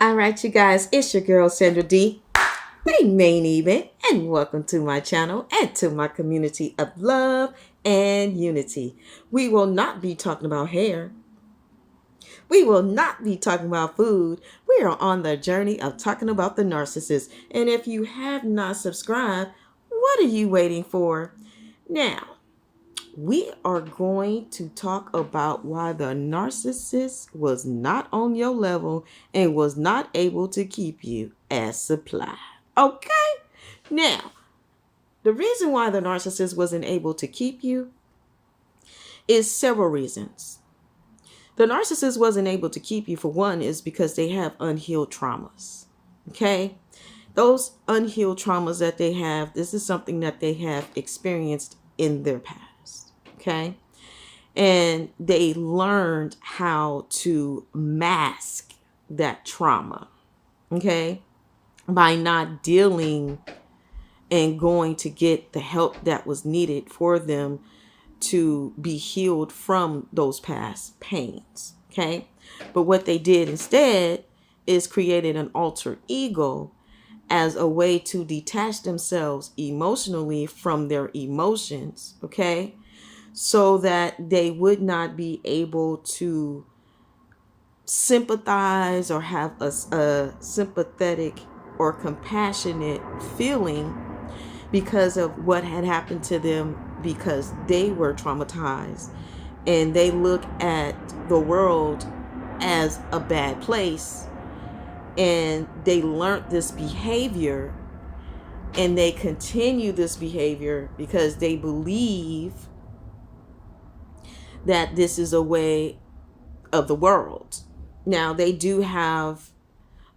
All right, you guys, it's your girl Sandra D, the main event, and welcome to my channel and to my community of love and unity. We will not be talking about hair. We will not be talking about food. We are on the journey of talking about the narcissist. And if you have not subscribed, what are you waiting for? Now, we are going to talk about why the narcissist was not on your level and was not able to keep you as supply. Okay? Now, the reason why the narcissist wasn't able to keep you is several reasons. The narcissist wasn't able to keep you, for one, is because they have unhealed traumas. Okay? Those unhealed traumas that they have, this is something that they have experienced in their past. Okay. And they learned how to mask that trauma. Okay. By not dealing and going to get the help that was needed for them to be healed from those past pains. Okay. But what they did instead is created an alter ego as a way to detach themselves emotionally from their emotions. Okay. So that they would not be able to sympathize or have a sympathetic or compassionate feeling because of what had happened to them, because they were traumatized and they look at the world as a bad place, and they learned this behavior and they continue this behavior because they believe that this is a way of the world. Now, they do have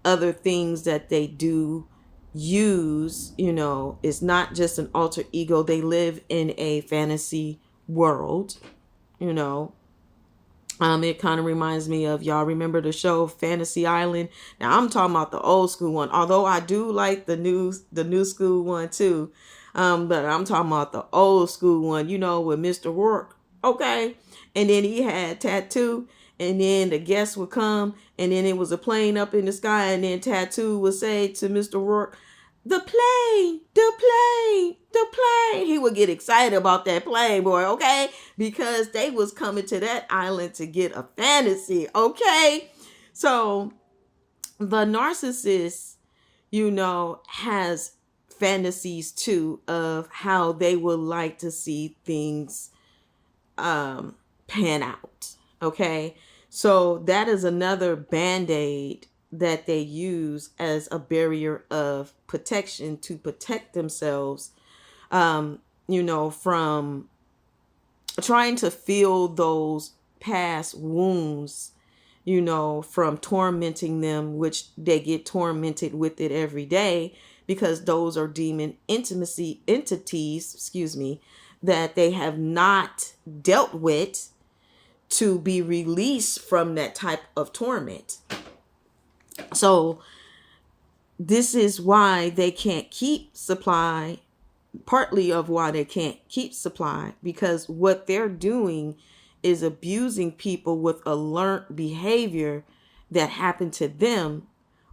other things that they do use, it's not just an alter ego. They live in a fantasy world, It kind of reminds me of, y'all remember the show Fantasy Island? Now, I'm talking about the old school one, although I do like the new school one too. But I'm talking about the old school one, with Mr. Rourke. Okay. And then he had Tattoo, and then the guests would come, and then it was a plane up in the sky, and then Tattoo would say to Mr. Rourke, the plane, the plane, the plane. He would get excited about that plane, boy, okay? Because they was coming to that island to get a fantasy, okay? So the narcissist, has fantasies too of how they would like to see things pan out. Okay. So that is another band-aid that they use as a barrier of protection to protect themselves, from trying to feel those past wounds, from tormenting them, which they get tormented with it every day, because those are demon entities, that they have not dealt with to be released from that type of torment. So this is why they can't keep supply, partly of why they can't keep supply, because what they're doing is abusing people with a learned behavior that happened to them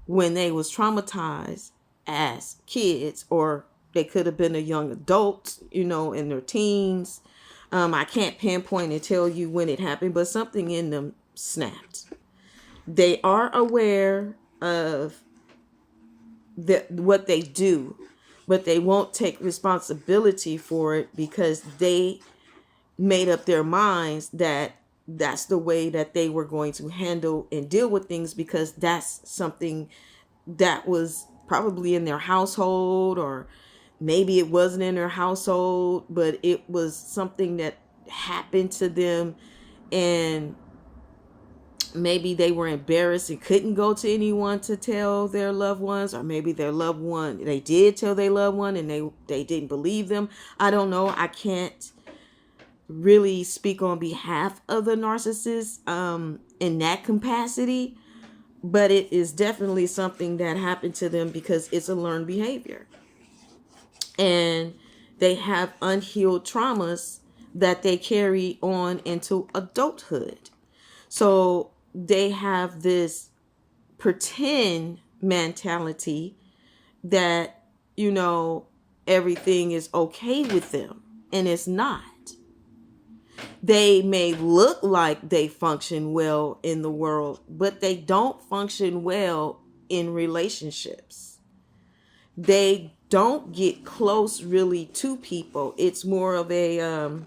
when they was traumatized as kids, or they could have been a young adult, in their teens. I can't pinpoint and tell you when it happened, but something in them snapped. They are aware of what they do, but they won't take responsibility for it because they made up their minds that that's the way that they were going to handle and deal with things, because that's something that was probably in their household, or maybe it wasn't in their household, but it was something that happened to them, and maybe they were embarrassed and couldn't go to anyone to tell their loved ones, or maybe their loved one, they did tell their loved one and they didn't believe them. I don't know. I can't really speak on behalf of the narcissist in that capacity, but it is definitely something that happened to them because it's a learned behavior. And they have unhealed traumas that they carry on into adulthood. So they have this pretend mentality that, everything is okay with them, and it's not. They may look like they function well in the world, but they don't function well in relationships. They don't get close really to people. It's more of a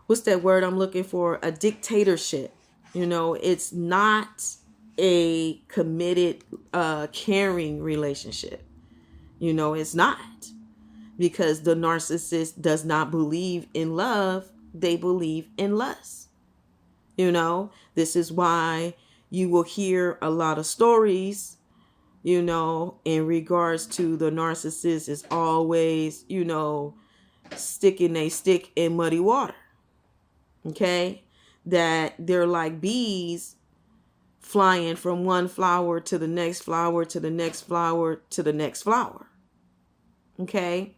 what's that word I'm looking for? A dictatorship. It's not a committed, caring relationship. It's not. Because the narcissist does not believe in love. They believe in lust. This is why you will hear a lot of stories, in regards to the narcissist is always, sticking a stick in muddy water. Okay? That they're like bees flying from one flower to the next flower to the next flower to the next flower. Okay?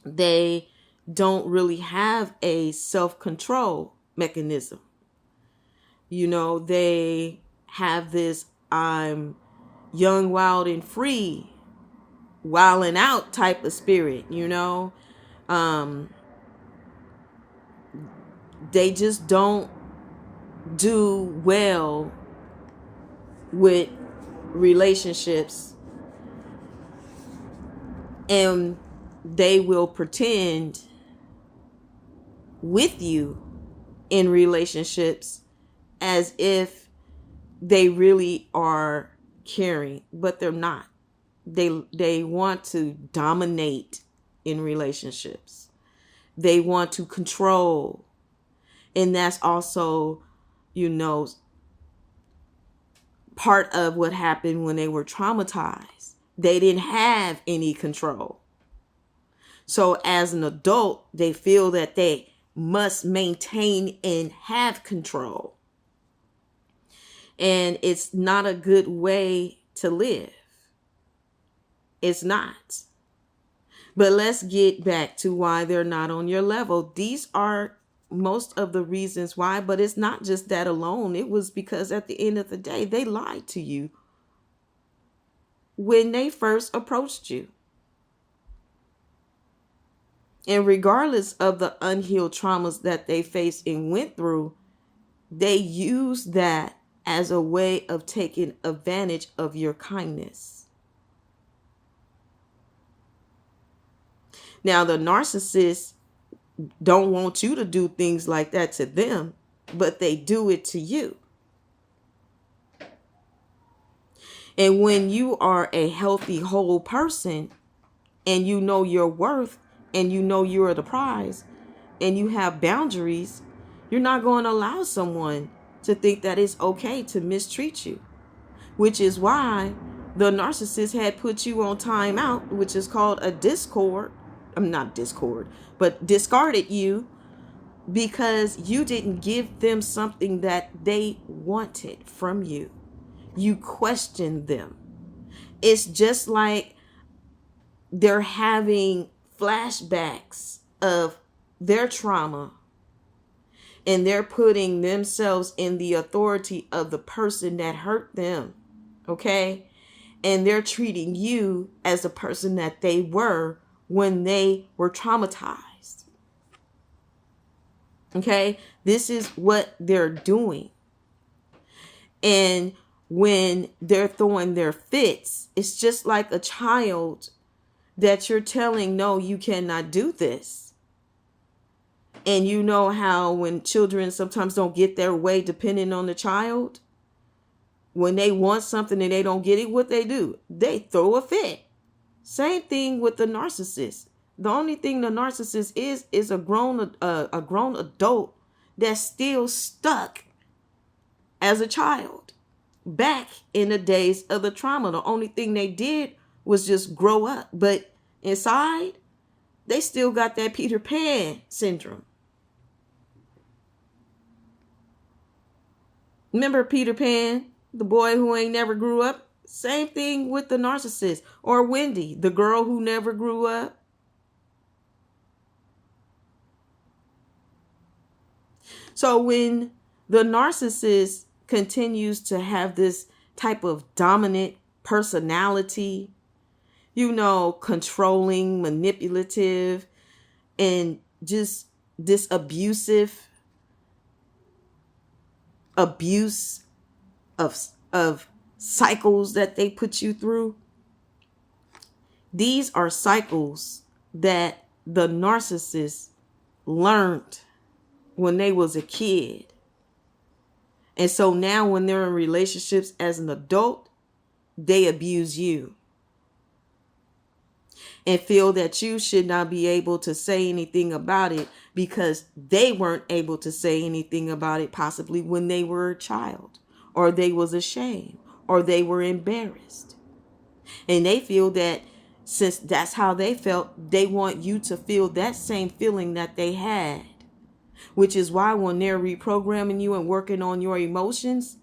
They don't really have a self-control mechanism. They have this I'm young, wild, and free, wilding out type of spirit, They just don't do well with relationships, and they will pretend with you in relationships as if they really are caring, but they're not. They want to dominate in relationships. They want to control. And that's also, part of what happened when they were traumatized. They didn't have any control. So as an adult, they feel that they must maintain and have control. And it's not a good way to live. It's not. But let's get back to why they're not on your level. These are most of the reasons why, but it's not just that alone. It was because at the end of the day, they lied to you when they first approached you. And regardless of the unhealed traumas that they faced and went through, they use that as a way of taking advantage of your kindness. Now, the narcissists don't want you to do things like that to them, but they do it to you. And when you are a healthy, whole person and you know your worth and you know you're the prize and you have boundaries, you're not going to allow someone to think that it's okay to mistreat you, which is why the narcissist had put you on timeout, which is called a discarded you because you didn't give them something that they wanted from you. You questioned them. It's just like they're having flashbacks of their trauma and they're putting themselves in the authority of the person that hurt them. Okay? And they're treating you as the person that they were when they were traumatized. Okay? This is what they're doing. And when they're throwing their fits, it's just like a child that you're telling, no, you cannot do this. And you know how when children sometimes don't get their way depending on the child, when they want something and they don't get it, what they do? They throw a fit. Same thing with the narcissist. The only thing the narcissist is a grown adult that's still stuck as a child back in the days of the trauma. The only thing they did was just grow up, but inside they still got that Peter Pan syndrome. Remember Peter Pan, the boy who ain't never grew up? Same thing with the narcissist. Or Wendy, the girl who never grew up. So when the narcissist continues to have this type of dominant personality, controlling, manipulative, and just this abuse of cycles that they put you through. These are cycles that the narcissist learned when they was a kid. And so now when they're in relationships as an adult, they abuse you and feel that you should not be able to say anything about it because they weren't able to say anything about it possibly when they were a child, or they was ashamed, or they were embarrassed. And they feel that since that's how they felt, they want you to feel that same feeling that they had, which is why when they're reprogramming you and working on your emotions,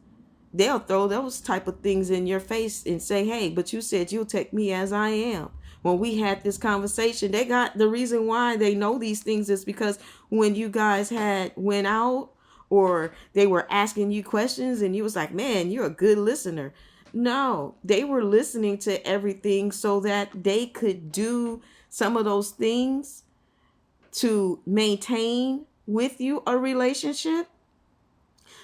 they'll throw those type of things in your face and say, hey, but you said you'll take me as I am. When we had this conversation, they got the reason why they know these things is because when you guys went out, or they were asking you questions and you was like, man, you're a good listener. No, they were listening to everything so that they could do some of those things to maintain with you a relationship.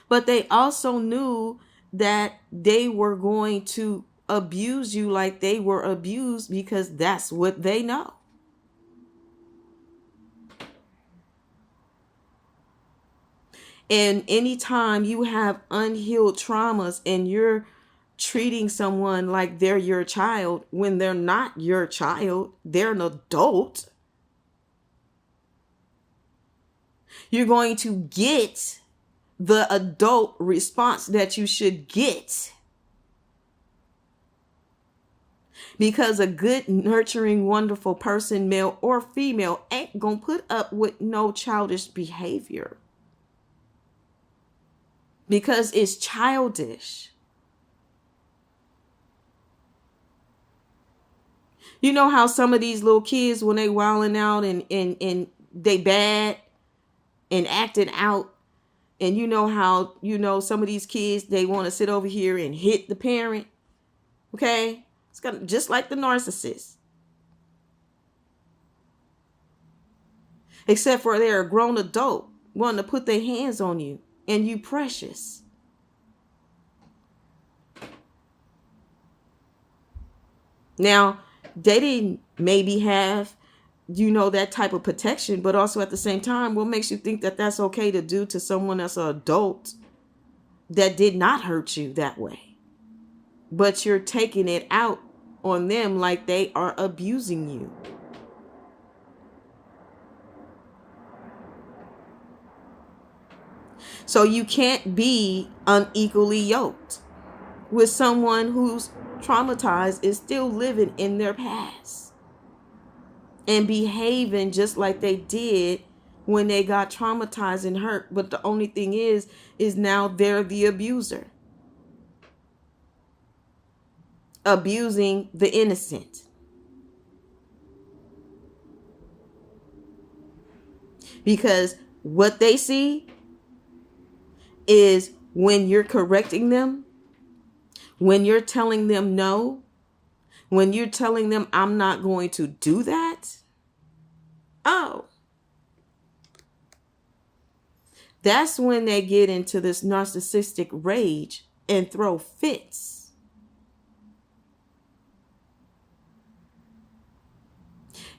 But they also knew that they were going to abuse you like they were abused because that's what they know. And anytime you have unhealed traumas and you're treating someone like they're your child when they're not your child, they're an adult, you're going to get the adult response that you should get. Because a good, nurturing, wonderful person, male or female, ain't gonna put up with no childish behavior. Because it's childish. You know how some of these little kids, when they wilding out and they bad and acting out, and you know how, some of these kids, they want to sit over here and hit the parent. Okay? It's kind of just like the narcissist. Except for they're a grown adult wanting to put their hands on you and you precious. Now, they didn't maybe have, that type of protection, but also at the same time, what makes you think that that's okay to do to someone that's an adult that did not hurt you that way? But you're taking it out on them like they are abusing you. So you can't be unequally yoked with someone who's traumatized, is still living in their past and behaving just like they did when they got traumatized and hurt. But the only thing is now they're the abuser, abusing the innocent. Because what they see is when you're correcting them, when you're telling them no, when you're telling them I'm not going to do that, oh, that's when they get into this narcissistic rage and throw fits.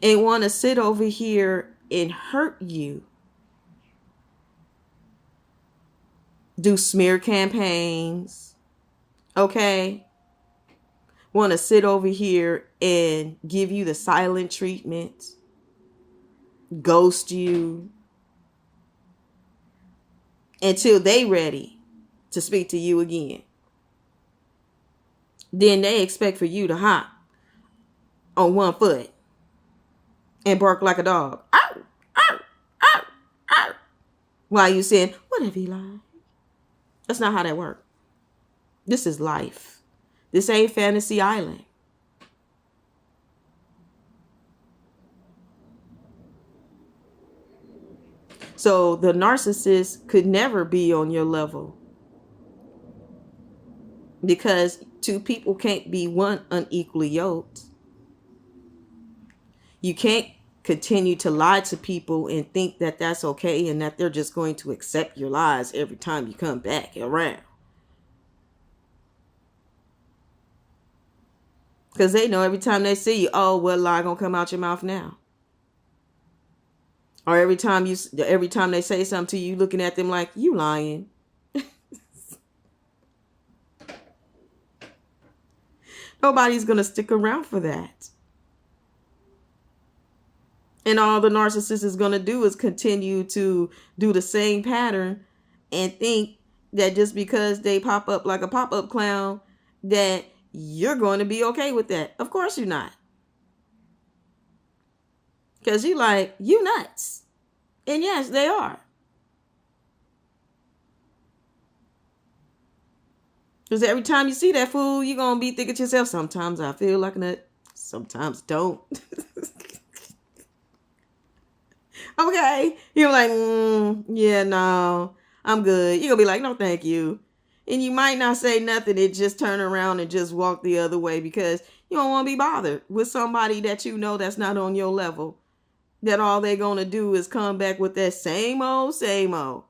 And want to sit over here and hurt you. Do smear campaigns. Okay? Want to sit over here and give you the silent treatment. Ghost you. Until they ready to speak to you again. Then they expect for you to hop on one foot and bark like a dog. Ow, ow, ow, ow. While you saying, whatever you like. That's not how that works. This is life. This ain't Fantasy Island. So the narcissist could never be on your level. Because two people can't be one unequally yoked. You can't continue to lie to people and think that that's okay and that they're just going to accept your lies every time you come back around. Because they know every time they see you, oh, what lie gonna come out your mouth now? Or every time they say something to you, looking at them like you lying. Nobody's gonna stick around for that. And all the narcissist is gonna do is continue to do the same pattern and think that just because they pop up like a pop-up clown, that you're going to be okay with that. Of course you're not. Because you like, you nuts. And yes, they are. Because every time you see that fool, you're going to be thinking to yourself, sometimes I feel like a nut, sometimes don't. Okay. You're like, yeah, no, I'm good. You're going to be like, no, thank you. And you might not say nothing and just turn around and just walk the other way because you don't want to be bothered with somebody that you know that's not on your level. That all they're going to do is come back with that same old, same old.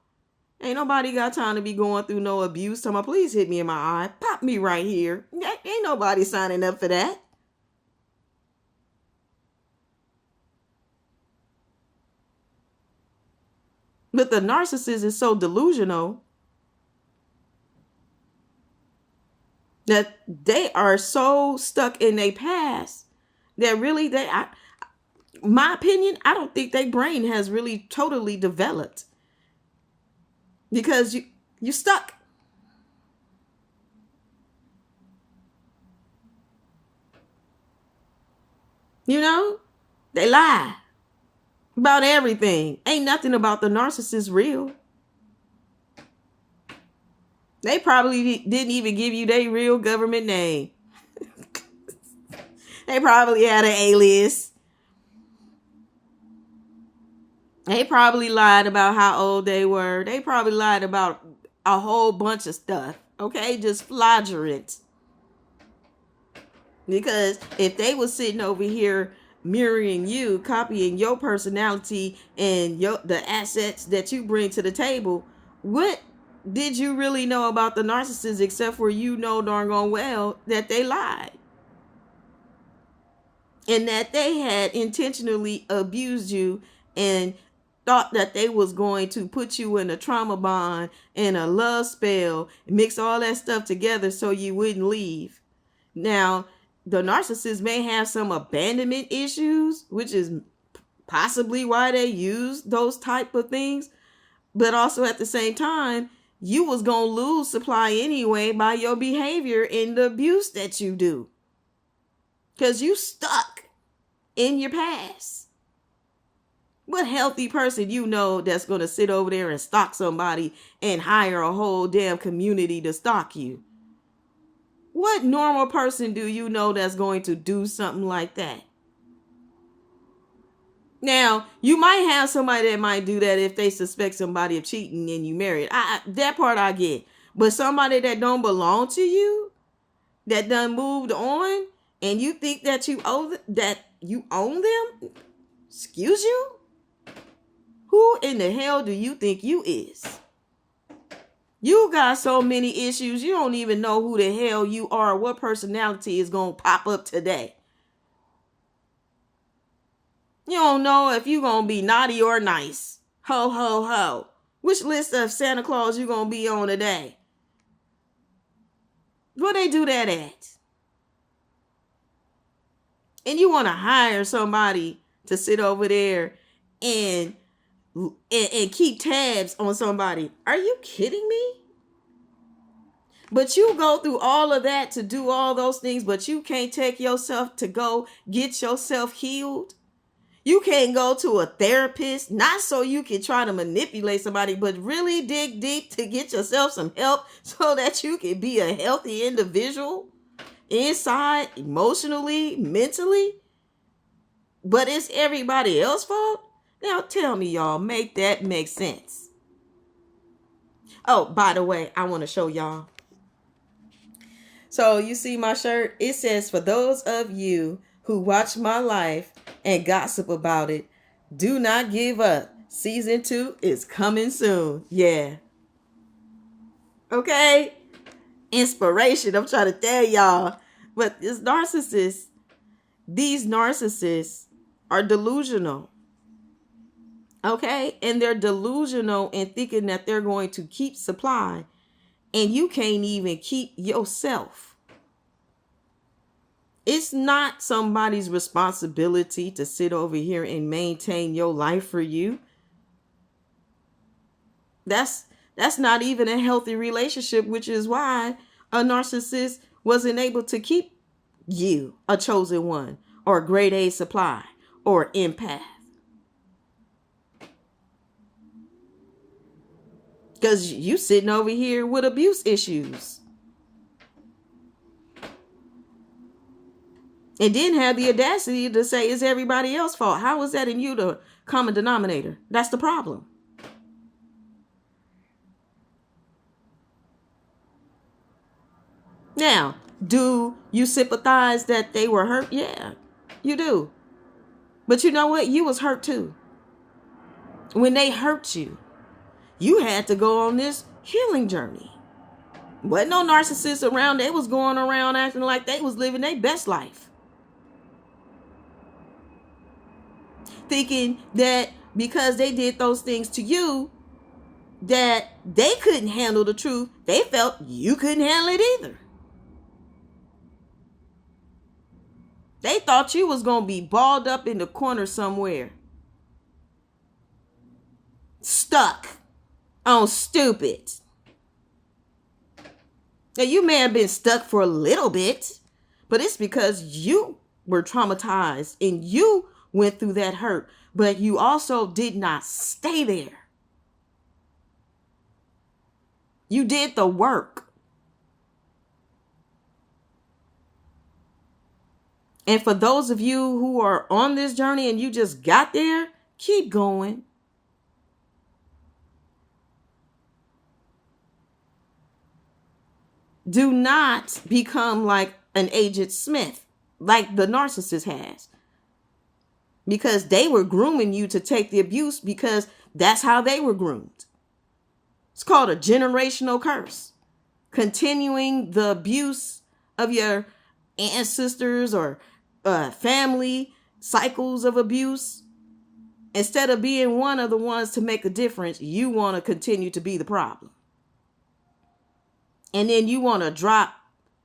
Ain't nobody got time to be going through no abuse. Tell me, please hit me in my eye. Pop me right here. Ain't nobody signing up for that. But the narcissist is so delusional that they are so stuck in their past that really my opinion, I don't think their brain has really totally developed. Because you stuck. You know? They lie about everything. Ain't nothing about the narcissist real. They probably didn't even give you their real government name. They probably had an alias. They probably lied about how old they were. They probably lied about a whole bunch of stuff. Okay? Just flagrant. Because if they were sitting over here mirroring you, copying your personality and the assets that you bring to the table, what did you really know about the narcissist except for you know darn gone well that they lied? And that they had intentionally abused you and thought that they was going to put you in a trauma bond and a love spell, mix all that stuff together so you wouldn't leave. Now, the narcissist may have some abandonment issues, which is possibly why they use those type of things. But also at the same time, you was going to lose supply anyway by your behavior and the abuse that you do. Because you stuck in your past. What healthy person you know that's going to sit over there and stalk somebody and hire a whole damn community to stalk you? What normal person do you know that's going to do something like that? Now, you might have somebody that might do that if they suspect somebody of cheating and you married. That part I get. But somebody that don't belong to you, that done moved on, and you think that you own them? Excuse you? Who in the hell do you think you is? You got so many issues, you don't even know who the hell you are, what personality is going to pop up today. You don't know if you're going to be naughty or nice. Ho, ho, ho. Which list of Santa Claus you going to be on today? Where they do that at? And you want to hire somebody to sit over there and keep tabs on somebody. Are you kidding me? But you go through all of that to do all those things, but you can't take yourself to go get yourself healed. You can't go to a therapist, not so you can try to manipulate somebody, but really dig deep to get yourself some help so that you can be a healthy individual inside, emotionally, mentally. But it's everybody else's fault? Now tell me, y'all, make that make sense. Oh, by the way, I want to show y'all. So you see my shirt? It says, for those of you who watch my life and gossip about it, do not give up. Season 2 is coming soon. Yeah. Okay? Inspiration. I'm trying to tell y'all. But these narcissists are delusional. Okay? And they're delusional in thinking that they're going to keep supply. And you can't even keep yourself. It's not somebody's responsibility to sit over here and maintain your life for you. That's not even a healthy relationship, which is why a narcissist wasn't able to keep you, a chosen one, or a grade A supply, or empath. Because you sitting over here with abuse issues. And didn't have the audacity to say it's everybody else's fault. How is that in you the common denominator? That's the problem. Now, do you sympathize that they were hurt? Yeah, you do. But you know what? You was hurt too. When they hurt you, you had to go on this healing journey. Wasn't no narcissists around. They was going around acting like they was living their best life. Thinking that because they did those things to you, that they couldn't handle the truth. They felt you couldn't handle it either. They thought you was going to be balled up in the corner somewhere. Stuck on stupid. Now, you may have been stuck for a little bit, but it's because you were traumatized and you went through that hurt, but you also did not stay there. You did the work. And for those of you who are on this journey and you just got there, keep going. Do not become like an Agent Smith, like the narcissist has. Because they were grooming you to take the abuse because that's how they were groomed. It's called a generational curse. Continuing the abuse of your ancestors or family cycles of abuse. Instead of being one of the ones to make a difference, you want to continue to be the problem. And then you want to drop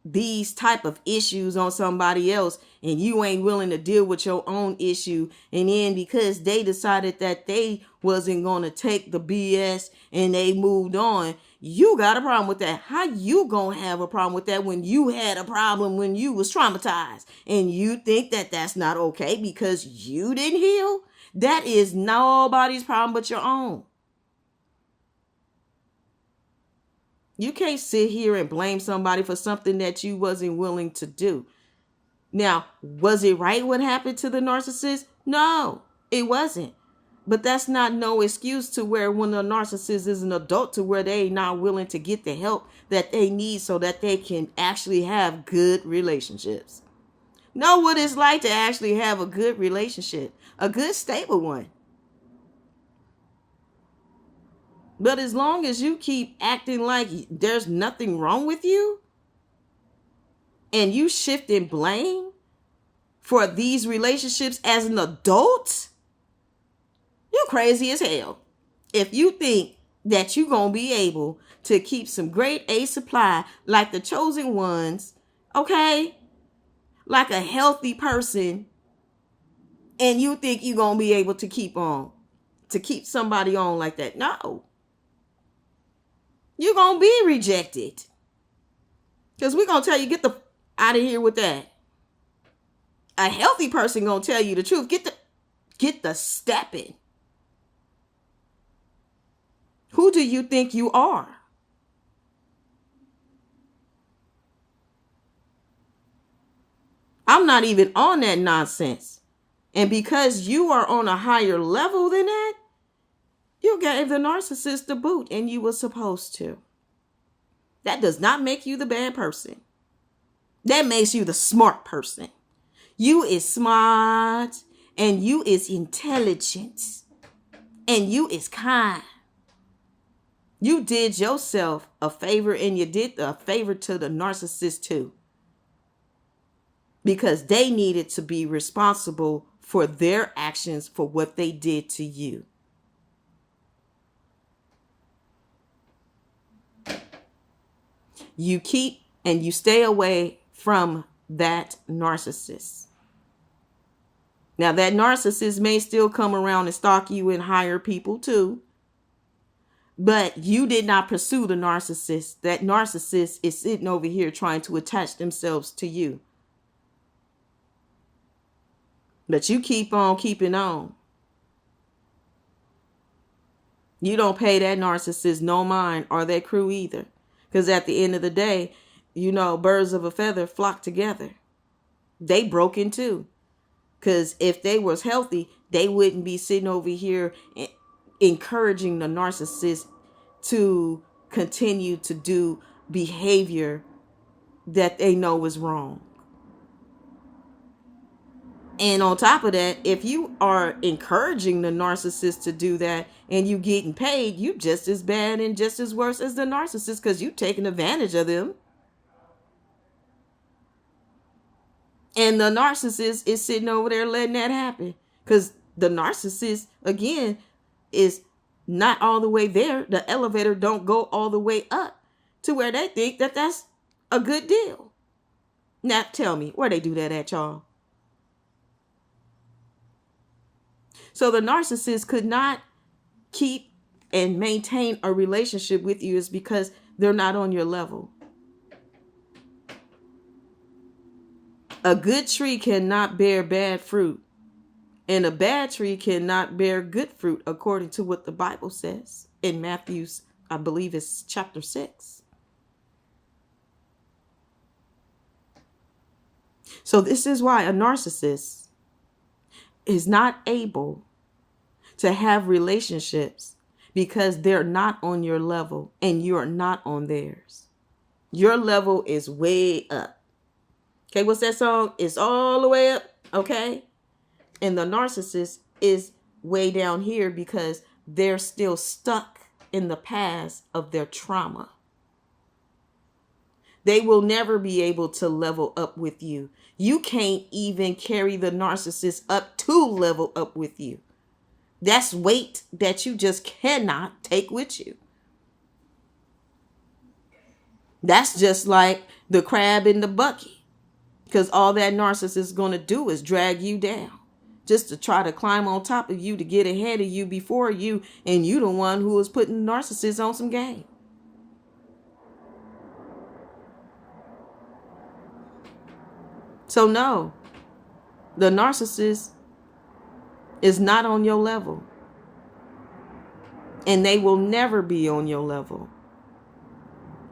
these type of issues on somebody else and you ain't willing to deal with your own issue. And then because they decided that they wasn't going to take the BS and they moved on, you got a problem with that. How you going to have a problem with that when you had a problem when you was traumatized and you think that that's not okay because you didn't heal? That is nobody's problem but your own. You can't sit here and blame somebody for something that you wasn't willing to do. Now, was it right what happened to the narcissist? No, it wasn't. But that's not no excuse to where when a narcissist is an adult to where they not willing to get the help that they need so that they can actually have good relationships. Know what it's like to actually have a good relationship, a good stable one. But as long as you keep acting like there's nothing wrong with you and you shifting blame for these relationships as an adult, you're crazy as hell. If you think that you're going to be able to keep some grade A supply like the chosen ones, okay, like a healthy person, and you think you're going to be able to keep somebody on like that. No. You're going to be rejected. Because we're going to tell you, get the out of here with that. A healthy person going to tell you the truth. Get the stepping. Who do you think you are? I'm not even on that nonsense. And because you are on a higher level than that, you gave the narcissist the boot and you were supposed to. That does not make you the bad person. That makes you the smart person. You is smart, and you is intelligent, and you is kind. You did yourself a favor, and you did a favor to the narcissist too. Because they needed to be responsible for their actions for what they did to you. You keep and you stay away from that narcissist. Now, that narcissist may still come around and stalk you and hire people too. But you did not pursue the narcissist. That narcissist is sitting over here trying to attach themselves to you. But you keep on keeping on. You don't pay that narcissist no mind, or that crew either. Because at the end of the day, birds of a feather flock together. They broken too. Because if they was healthy, they wouldn't be sitting over here encouraging the narcissist to continue to do behavior that they know is wrong. And on top of that, if you are encouraging the narcissist to do that and you getting paid, you just as bad and just as worse as the narcissist, because you taking advantage of them. And the narcissist is sitting over there letting that happen. Because the narcissist, again, is not all the way there. The elevator don't go all the way up to where they think that that's a good deal. Now tell me, where they do that at, y'all? So the narcissist could not keep and maintain a relationship with you is because they're not on your level. A good tree cannot bear bad fruit, and a bad tree cannot bear good fruit, according to what the Bible says in Matthew, I believe it's chapter 6. So this is why a narcissist is not able to have relationships, because they're not on your level and you're not on theirs. Your level is way up. Okay, what's that song? It's all the way up, okay? And the narcissist is way down here because they're still stuck in the past of their trauma. They will never be able to level up with you. You can't even carry the narcissist up to level up with you. That's weight that you just cannot take with you. That's just like the crab in the bucket. Because all that narcissist is going to do is drag you down. Just to try to climb on top of you, to get ahead of you before you. And you the one who is putting the narcissist on some game. So no, the narcissist is not on your level. And they will never be on your level.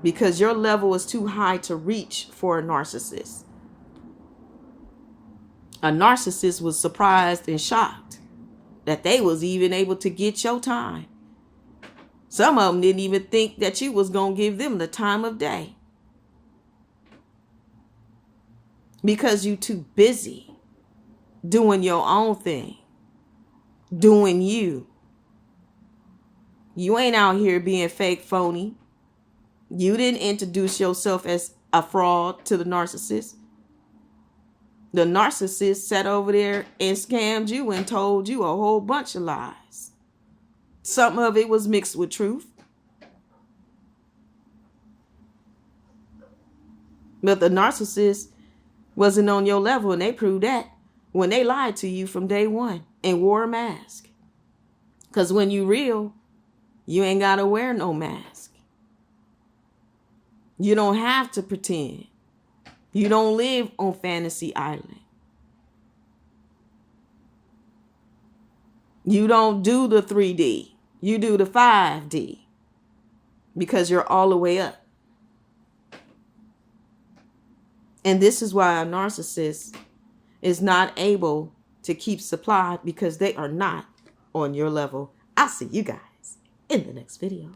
Because your level is too high to reach for a narcissist. A narcissist was surprised and shocked that they was even able to get your time. Some of them didn't even think that you was going to give them the time of day. Because you too busy doing your own thing. Doing you. You ain't out here being fake, phony. You didn't introduce yourself as a fraud to the narcissist. The narcissist sat over there and scammed you and told you a whole bunch of lies. Some of it was mixed with truth. But the narcissist wasn't on your level, and they proved that when they lied to you from day one and wore a mask. Because when you real, you ain't got to wear no mask. You don't have to pretend. You don't live on Fantasy Island. You don't do the 3D. You do the 5D. Because you're all the way up. And this is why a narcissist is not able to keep supply, because they are not on your level. I'll see you guys in the next video.